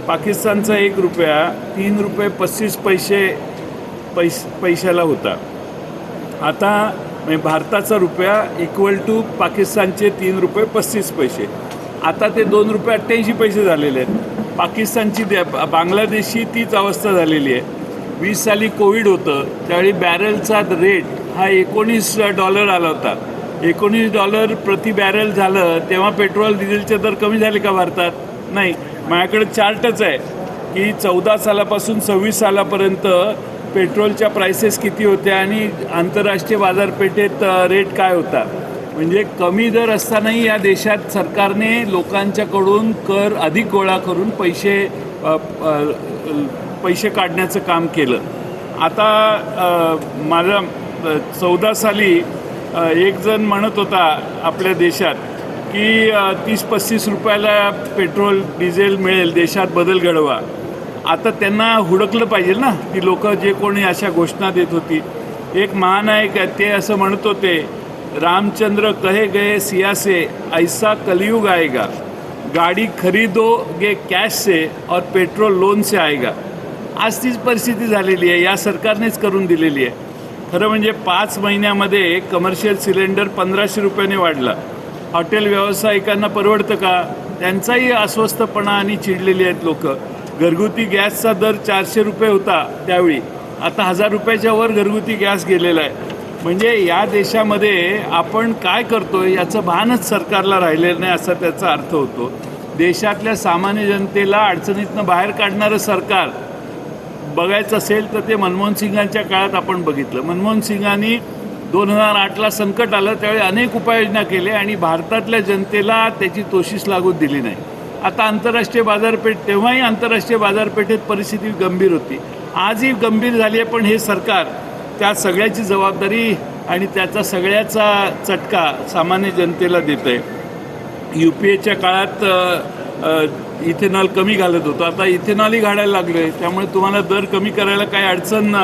पाकिस्तानचा 1 रुपया 3 रुपये 35 पैशाला होता। आता म्हणजे भारताचा रुपया इक्वल टू पाकिस्तानचे 3 रुपये 35 पैसे, आता ते 2 रुपये 88 पैसे झालेले आहेत। पाकिस्तानची बांगलादेशची तीच अवस्था झालेली आहे। 20 साली कोविड होतं, त्यावेळी बॅरलचा रेट हा $19 आला होता। $19 प्रति बॅरल झालं तेव्हा पेट्रोल डिझेलचे दर कमी झाले का भारतात? नाही। माझ्याकडे चार्टच आहे की 14 सालापासून 26 सालापर्यंत पेट्रोलच्या प्राइसेस किती होत्या आणि आंतरराष्ट्रीय बाजारपेठेत रेट काय होता। म्हणजे कमी दर असतानाही या देशात सरकारने लोकांच्याकडून कर अधिक गोळा करून पैसे काढण्याचं काम केलं। आता माझा 14 साली एक जण म्हणत होता आपल्या देशात की 30-35 रुपयाला पेट्रोल डिझेल मिळेल, देशात बदल घडवा। आता त्यांना हुडकलं पाहिजे ना की लोक जे कोणी अशा घोषणा देत होती। एक महानायक आहे ते असं म्हणत होते, रामचंद्र कहे गए सिया से ऐसा कलयुग आएगा, गाड़ी खरीदोगे कॅश से और पेट्रोल लोन से आएगा। आज तीच परिस्थिती झालेली आहे, या सरकारनेच करून दिलेली आहे। खरं म्हणजे 5 महिन्यामध्ये कमर्शियल सिलेंडर 1500 रुपयाने वाढला। हॉटेल व्यावसायिकांना परवडतं का? त्यांचाही अस्वस्थपणा आणि चिडलेली आहेत लोक। घरगुती गॅसचा दर 400 रुपये होता त्यावेळी, आता 1000 रुपयाच्या वर घरगुती गॅस गेलेला आहे। म्हणजे या देशामध्ये आपण काय करतोय याचं भानच सरकारला राहिलेलं नाही असा त्याचा अर्थ होतो। देशातल्या सामान्य जनतेला अडचणीतनं बाहेर काढणारं सरकार बघायचं असेल तर ते मनमोहन सिंगांच्या काळात आपण बघितलं। मनमोहन सिंगांनी 2008ला संकट आलं त्यावेळी अनेक उपाययोजना केल्या आणि भारतातल्या जनतेला त्याची तोशीस लागू दिली नाही। आता आंतरराष्ट्रीय बाजारपेठ, तेव्हाही आंतरराष्ट्रीय बाजारपेठेत परिस्थिती गंभीर होती, आजही गंभीर झाली आहे, पण हे सरकार त्या सगळ्याची जबाबदारी आणि त्याचा सगळ्याचा चटका सामान्य जनतेला देत आहे। UPAच्या काळात इथेनॉल कमी घालत होतो, आता इथेनॉलही घालायला लागलो आहे, त्यामुळे तुम्हाला दर कमी करायला काही अडचण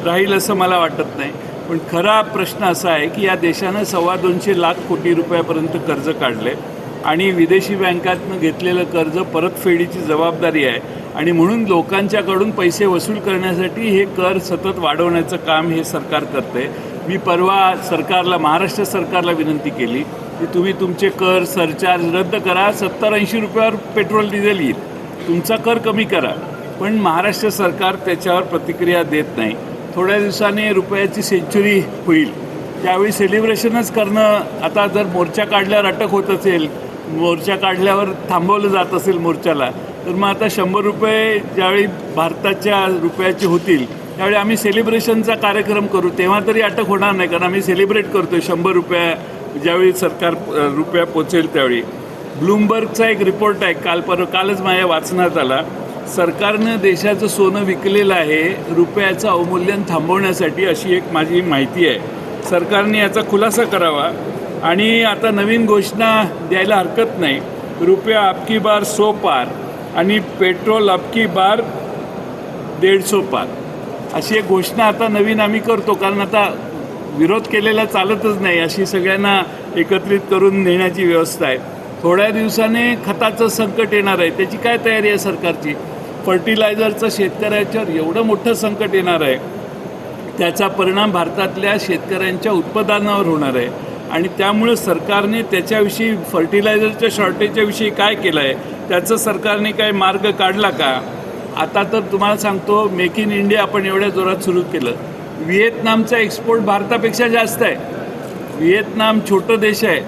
राहील असं मला वाटत नाही। पण खरा प्रश्न असा आहे की या देशानं 225 लाख कोटी रुपयापर्यंत कर्ज काढले आणि विदेशी बँकातनं घेतलेलं कर्ज परतफेडीची जबाबदारी आहे आणि म्हणून लोकांच्याकडून पैसे वसूल करण्यासाठी हे कर सतत वाढवण्याचं काम हे सरकार करते. मी परवा सरकारला, महाराष्ट्र सरकारला विनंती केली की तुम्ही तुमचे कर सरचार्ज रद्द करा, 70-80 रुपयावर पेट्रोल डिझेल येईल, तुमचा कर कमी करा. पण महाराष्ट्र सरकार त्याच्यावर प्रतिक्रिया देत नाही. थोड्या दिवसाने रुपयाची सेंच्युरी होईल, त्यावेळी सेलिब्रेशनच करणं. आता जर मोर्चा काढल्यावर अटक होत असेल, मोर्चा काढल्यावर थांबवलं जात असेल मोर्चाला, तर मग आता 100 रुपये ज्यावेळी भारताच्या रुपयाचे होतील त्यावेळी आम्ही सेलिब्रेशनचा कार्यक्रम करू, तेव्हा तरी अटक होणार नाही, कारण आम्ही सेलिब्रेट करतो 100 रुपया ज्यावेळी सरकार रुपया पोचेल त्यावेळी. ब्लूमबर्गचा एक रिपोर्ट आहे, कालच माझ्या वाचनात आला. सरकारनं देशाचं सोनं विकलेलं आहे रुपयाचं अवमूल्यन थांबवण्यासाठी, अशी एक माझी माहिती आहे. सरकारने याचा खुलासा करावा आणि आता नवीन घोषणा द्यायला हरकत नाही. रुपया अबकी बार 100 पार आणि पेट्रोल अबकी बार 150 पार, अशी एक घोषणा आता नवीन आम्ही करतो. कारण आता विरोध केलेला चालतच नाही, अशी सगळ्यांना एकत्रित करून नेण्याची व्यवस्था आहे. थोड्या दिवसाने खताचं संकट येणार आहे, त्याची काय तयारी आहे सरकारची? फर्टिलायझरचं शेतकऱ्याच्यावर एवढं मोठं संकट येणार आहे, त्याचा परिणाम भारतातल्या शेतकऱ्यांच्या उत्पादनावर होणार आहे. आणि त्यामुळे सरकारने त्याच्याविषयी, फर्टिलायझरच्या शॉर्टेजच्या विषयी काय केलं आहे, त्याचं सरकारने काय मार्ग काढला का? आता तर तुम्हाला सांगतो, मेक इन इंडिया आपण एवढ्या जोरात सुरू केलं. व्हिएतनामचा एक्सपोर्ट भारतापेक्षा जास्त आहे. व्हिएतनाम छोटं देश आहे,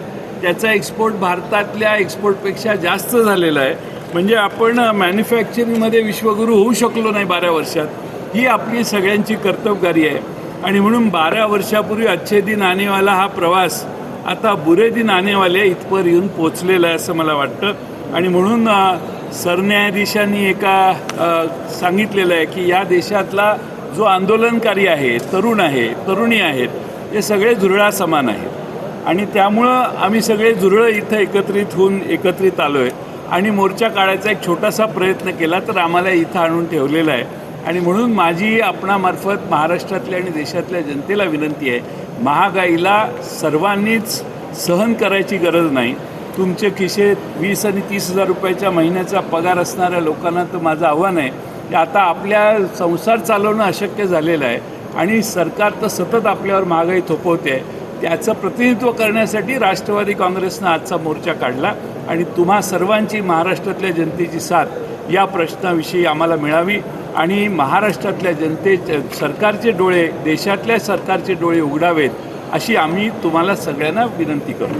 त्याचा एक्सपोर्ट भारतातल्या एक्सपोर्टपेक्षा जास्त झालेला आहे. म्हणजे आपण मॅन्युफॅक्चरिंगमध्ये विश्वगुरू होऊ शकलो नाही 12 वर्षात. ही आपली सगळ्यांची कर्तबगारी आहे. आणि म्हणून 12 वर्षापूर्वी अच्छे दिन आनेवाला हा प्रवास आता बुरे दिन आनेवाले इथपर येऊन पोचलेला आहे असं मला वाटतं. आणि म्हणून सरन्यायाधीशांनी सांगितलेलं आहे की या देशातला जो आंदोलनकारी आहे, तरुण आहे, तरुणी आहेत, हे सगळे झुरळा समान आहेत. आणि त्यामुळं आम्ही सगळे झुरळं इथं एकत्रित आलो आहे आणि मोर्चा काढायचा एक छोटासा प्रयत्न केला तर आम्हाला इथं आणून ठेवलेला आहे. आणि म्हणून माझी आपणामार्फत महाराष्ट्रातल्या आणि देशातल्या जनतेला विनंती आहे, महागाईला सर्वांनीच सहन करायची गरज नाही. तुमचे खिशे 20 आणि 30 हजार रुपयाच्या महिन्याचा पगार असणाऱ्या लोकांना तर माझं आव्हान आहे की आता आपल्या संसार चालवणं अशक्य झालेलं आहे आणि सरकार तर सतत आपल्यावर महागाई थोपवते आहे. त्याचं प्रतिनिधित्व करण्यासाठी राष्ट्रवादी काँग्रेसनं आजचा मोर्चा काढला आणि तुम्हा सर्वांची, महाराष्ट्रातल्या जनतेची साथ या प्रश्नाविषयी आम्हाला मिळावी आणि महाराष्ट्रातल्या सरकारचे डोळे, देशातल्या सरकारचे डोळे उघडावेत अशी आम्ही तुम्हाला सगळ्यांना विनंती करू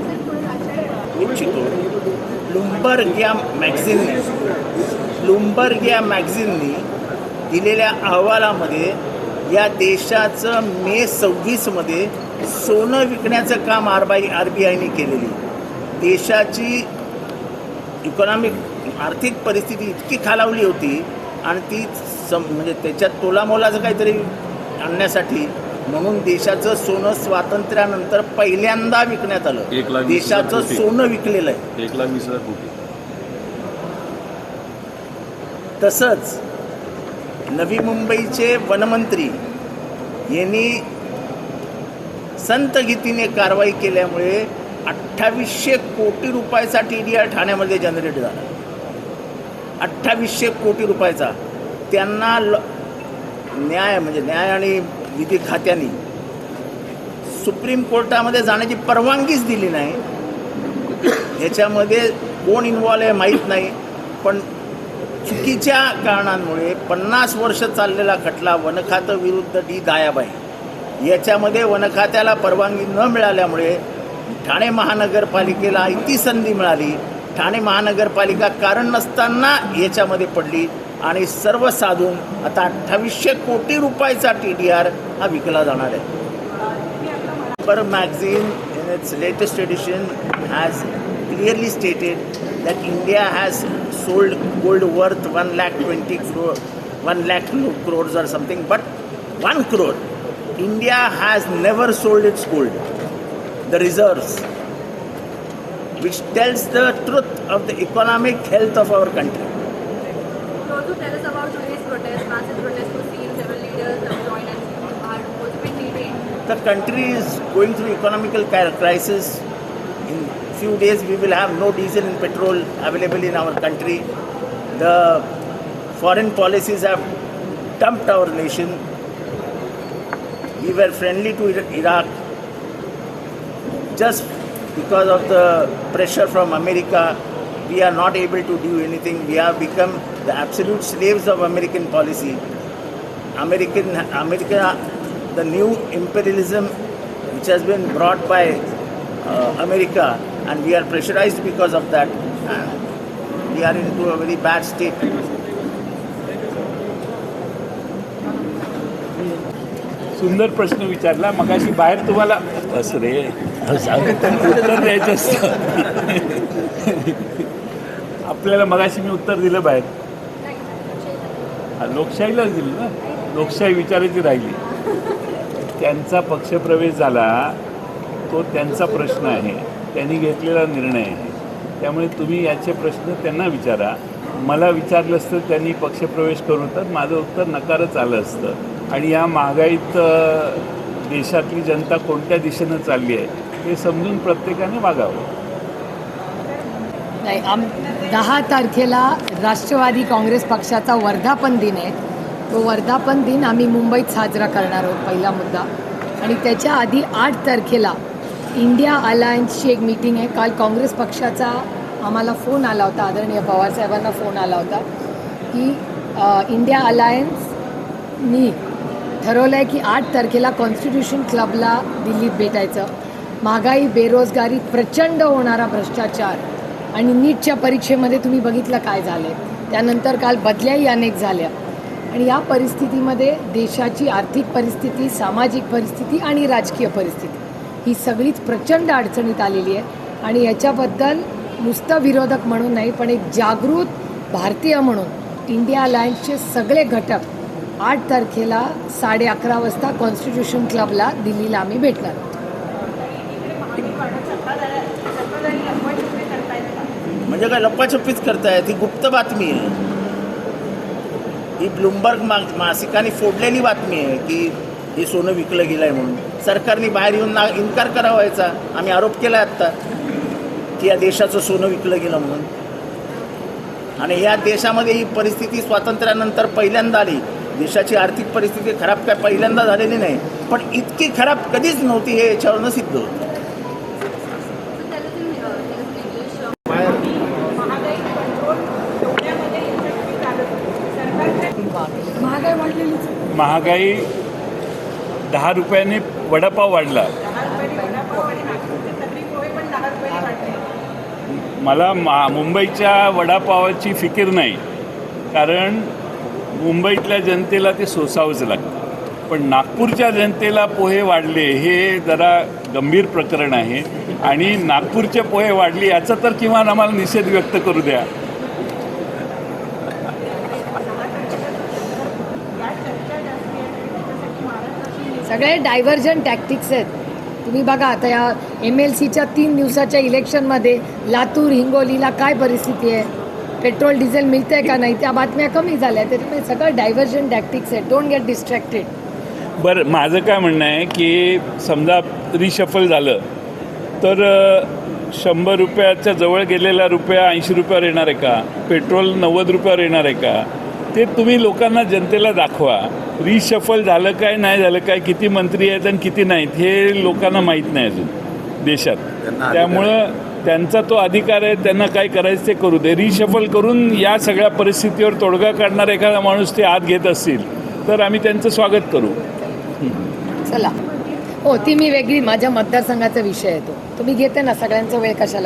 इच्छितो. ब्लूमबर्ग या मॅगझिननी दिलेल्या अहवालामध्ये या देशाचं मे 26मध्ये सोनं विकण्याचं काम RBIने केलेली. देशाची आर्थिक परिस्थिती इतकी खालावली होती आणि ती म्हणजे त्याच्यात तोलामोलाचं काहीतरी आणण्यासाठी म्हणून देशाचं सोनं स्वातंत्र्यानंतर पहिल्यांदा विकण्यात आलं. देशाचं सोनं विकलेलं आहे 1,20,000 कोटी. तसंच नवी मुंबईचे वनमंत्री यांनी संतगतीने कारवाई केल्यामुळे 2800 कोटी रुपयाचा TDR ठाण्यामध्ये जनरेट झाला. 2800 कोटी रुपयाचा. त्यांना न्याय आणि विधी खात्याने सुप्रीम कोर्टामध्ये जाण्याची परवानगीच दिली नाही. ह्याच्यामध्ये कोण इन्व्हॉल्व आहे माहीत नाही, पण चुकीच्या कारणांमुळे 50 वर्ष चाललेला खटला वनखातं विरुद्ध D दयाबाई याच्यामध्ये वनखात्याला परवानगी न मिळाल्यामुळे ठाणे महानगरपालिकेला ती संधी मिळाली. ठाणे महानगरपालिका कारण नसताना याच्यामध्ये पडली आणि सर्व साधून आता 2800 कोटी रुपयाचा TDR हा विकला जाणार आहे. पर magazine in its latest edition has clearly stated that India has sold gold worth 1 lakh crores or something, but 1 crore. India has never sold its gold, the reserves, which tells the truth of the economic health of our country. So to tell us about today's protest, massive protest was seen, several leaders have joined and are also been detained. The country is going through economical crisis. In few days we will have no diesel and petrol available in our country. The foreign policies have dumped our nation. We were friendly to Iraq just because of the pressure from America. We are not able to do anything. We have become the absolute slaves of American policy. America, the new imperialism which has been brought by America, and we are pressurized because of that. And we are into a very bad state. सुंदर प्रश्न विचारला. मगाशी बाहेर तुम्हाला असं रे उत्तर द्यायचं असतं. आपल्याला मगाशी मी उत्तर दिलं बाहेर. लोकशाहीलाच दिलं ना. लोकशाही विचारायची राहिली. त्यांचा पक्षप्रवेश झाला, तो त्यांचा प्रश्न आहे, त्यांनी घेतलेला निर्णय आहे. त्यामुळे तुम्ही याचे प्रश्न त्यांना विचारा. मला विचारलं असतं त्यांनी पक्षप्रवेश करू तर माझं उत्तर नकारच आलं असतं. आणि या महागाईत देशातली जनता कोणत्या दिशेनं चालली आहे हे समजून प्रत्येकाने वागावं. नाही 10 तारखेला राष्ट्रवादी काँग्रेस पक्षाचा वर्धापन दिन आहे. तो वर्धापन दिन आम्ही मुंबईत साजरा करणार आहोत, पहिला मुद्दा. आणि त्याच्या आधी 8 तारखेला इंडिया अलायन्सची एक मीटिंग आहे. काल काँग्रेस पक्षाचा आम्हाला फोन आला होता, आदरणीय पवारसाहेबांना फोन आला होता की इंडिया अलायन्सनी ठरवलं आहे की 8 तारखेला कॉन्स्टिट्यूशन क्लबला दिल्लीत भेटायचं. महागाई, बेरोजगारी, प्रचंड होणारा भ्रष्टाचार आणि नीटच्या परीक्षेमध्ये तुम्ही बघितलं काय झालं आहे. त्यानंतर काल बदल्याही अनेक झाल्या. आणि या परिस्थितीमध्ये देशाची आर्थिक परिस्थिती, सामाजिक परिस्थिती आणि राजकीय परिस्थिती ही सगळीच प्रचंड अडचणीत आलेली आहे. आणि याच्याबद्दल नुसतं विरोधक म्हणून नाही, पण एक जागृत भारतीय म्हणून इंडिया अलायन्सचे सगळे घटक 8 तारखेला 11:30 वाजता कॉन्स्टिट्यूशन क्लबला दिल्लीला आम्ही भेटणार. म्हणजे काय लप्पाछप्पीच करताय? ती गुप्त बातमी आहे. ही ब्लूमबर्ग मासिकाने फोडलेली बातमी आहे की हे सोनं विकलं गेलं आहे म्हणून. सरकारने बाहेर येऊन इन्कार करावा याचा. आम्ही आरोप केला आत्ता की या देशाचं सोनं विकलं गेलं म्हणून. आणि या देशामध्ये ही परिस्थिती स्वातंत्र्यानंतर पहिल्यांदा आली. देशाची आर्थिक परिस्थिती खराब काय पहिल्यांदा झालेली नाही, पण इतकी खराब कधीच नव्हती हे याच्यावरनं सिद्ध होतं. महागाई वाढलेलीच. महागाई 10 रुपयाने वडापाव वाढला. मला मुंबईच्या वडापावाची फिकीर नाही, कारण मुंबईतल्या जनतेला ते सोसावंच लागतं. पण नागपूरच्या जनतेला पोहे वाढले हे जरा गंभीर प्रकरण आहे. आणि नागपूरचे पोहे वाढले याचा तर किमान आम्हाला निषेध व्यक्त करू द्या. सगळे डायव्हर्जन टॅक्टिक्स आहेत. तुम्ही बघा आता या MLCच्या 3 दिवसाच्या इलेक्शनमध्ये लातूर, हिंगोलीला काय परिस्थिती आहे, पेट्रोल डिझेल मिळतंय का नाही, त्या बातम्या कमी झाल्या. त्याच्यामुळे सगळं डायव्हर्जन टॅक्टिक्स आहेत. Don't get distracted. बरं, माझं काय म्हणणं आहे की समजा रिशफल झालं तर 100 रुपयाच्या जवळ गेलेला रुपया 80 रुपयावर येणार आहे का? पेट्रोल 90 रुपयावर येणार आहे का? ते तुम्ही लोकांना, जनतेला दाखवा. रिशफल झालं काय, नाही झालं काय, किती मंत्री आहेत आणि किती नाहीत हे लोकांना माहीत नाही अजून देशात. त्यामुळं त्यांचा तो अधिकार आहे, त्यांना काय करायचं ते करू दे. रिशफल करून या सगळ्या परिस्थितीवर तोडगा काढणारा एखादा माणूस ते आत घेत असतील तर आम्ही त्यांचं स्वागत करू. चला, हो ती मी वेगळी, माझ्या मतदारसंघाचा विषय आहे तो. तुम्ही घेते ना, सगळ्यांचा वेळ कशाला.